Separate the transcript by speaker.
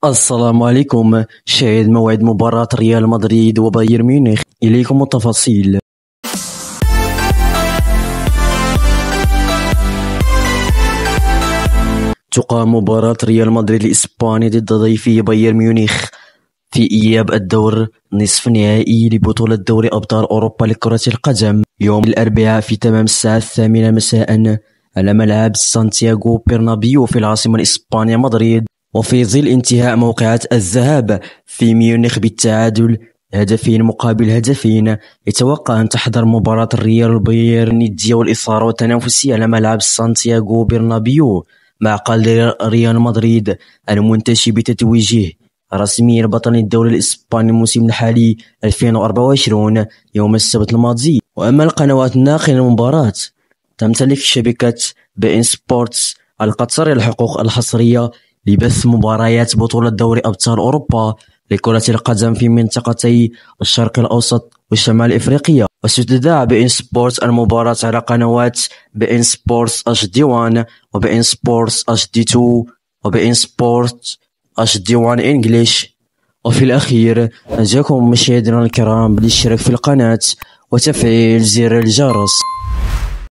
Speaker 1: السلام عليكم. شاهد موعد مباراة ريال مدريد وبايرن ميونخ، إليكم التفاصيل. تقام مباراة ريال مدريد الإسباني ضد ضيفه بايرن ميونخ في إياب الدور نصف نهائي لبطولة دوري أبطال أوروبا لكرة القدم يوم الأربعاء في تمام الساعة 8 مساء على ملعب سانتياغو برنابيو في العاصمة الإسبانية مدريد، وفي ظل انتهاء موقعة الذهاب في ميونخ بالتعادل هدفين مقابل هدفين. يتوقع أن تحضر مباراة الريال والبايرن ندية والإثارة والتنافسية على ملعب سانتياغو برنابيو، مع قلب ريال مدريد المنتشي بتتويجه رسميا بطل الدوري الإسباني الموسم الحالي 2024 يوم السبت الماضي. وأما القنوات الناقلة للمباراة، تمتلك شبكة بي إن سبورتس القطرية الحقوق الحصرية لبث مباريات بطولة دوري أبطال أوروبا لكرة القدم في منطقتي الشرق الأوسط وشمال إفريقيا، وستذاع بي إن سبورتس المباراة على قنوات بي إن سبورتس HD1 وبي إن سبورتس HD2 وبي إن سبورتس HD1 إنجليش. وفي الأخير أرجوكم مشاهدينا الكرام بالاشتراك في القناة وتفعيل زر الجرس.